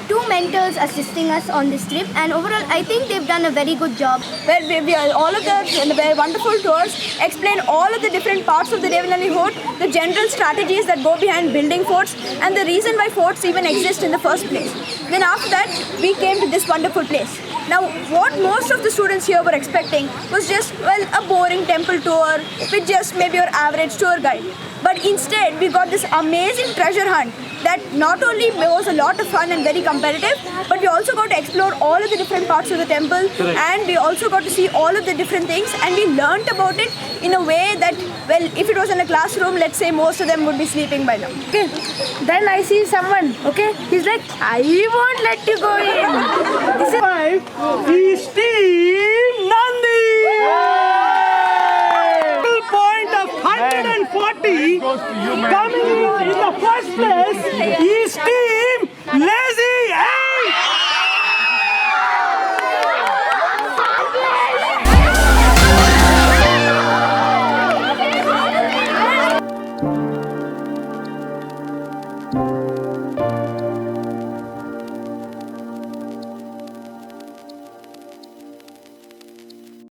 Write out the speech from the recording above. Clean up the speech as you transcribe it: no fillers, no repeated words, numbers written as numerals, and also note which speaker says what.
Speaker 1: two mentors assisting us on this trip, and overall I think they've done a very good job.
Speaker 2: Where we are, all of the wonderful tours explain all of the different parts of the Devanahalli Fort, the general strategies that go behind building forts, and the reason why forts even exist in the first place. Then after that, we came to this wonderful place. Now, what most of the students here were expecting was just, well, a boring temple tour with just maybe your average tour guide. But instead, we got this amazing treasure hunt that not only was a lot of fun and very competitive, but we also got to explore all of the different parts of the temple. Correct. And we also got to see all of the different things, and we learnt about it in a way that, well, if it was in a classroom, let's say most of them would be sleeping by now.
Speaker 3: Okay, then I see someone, okay, he's like, I won't let you go in. This is
Speaker 4: Team Nandi! Point of 140 coming in the first place is Team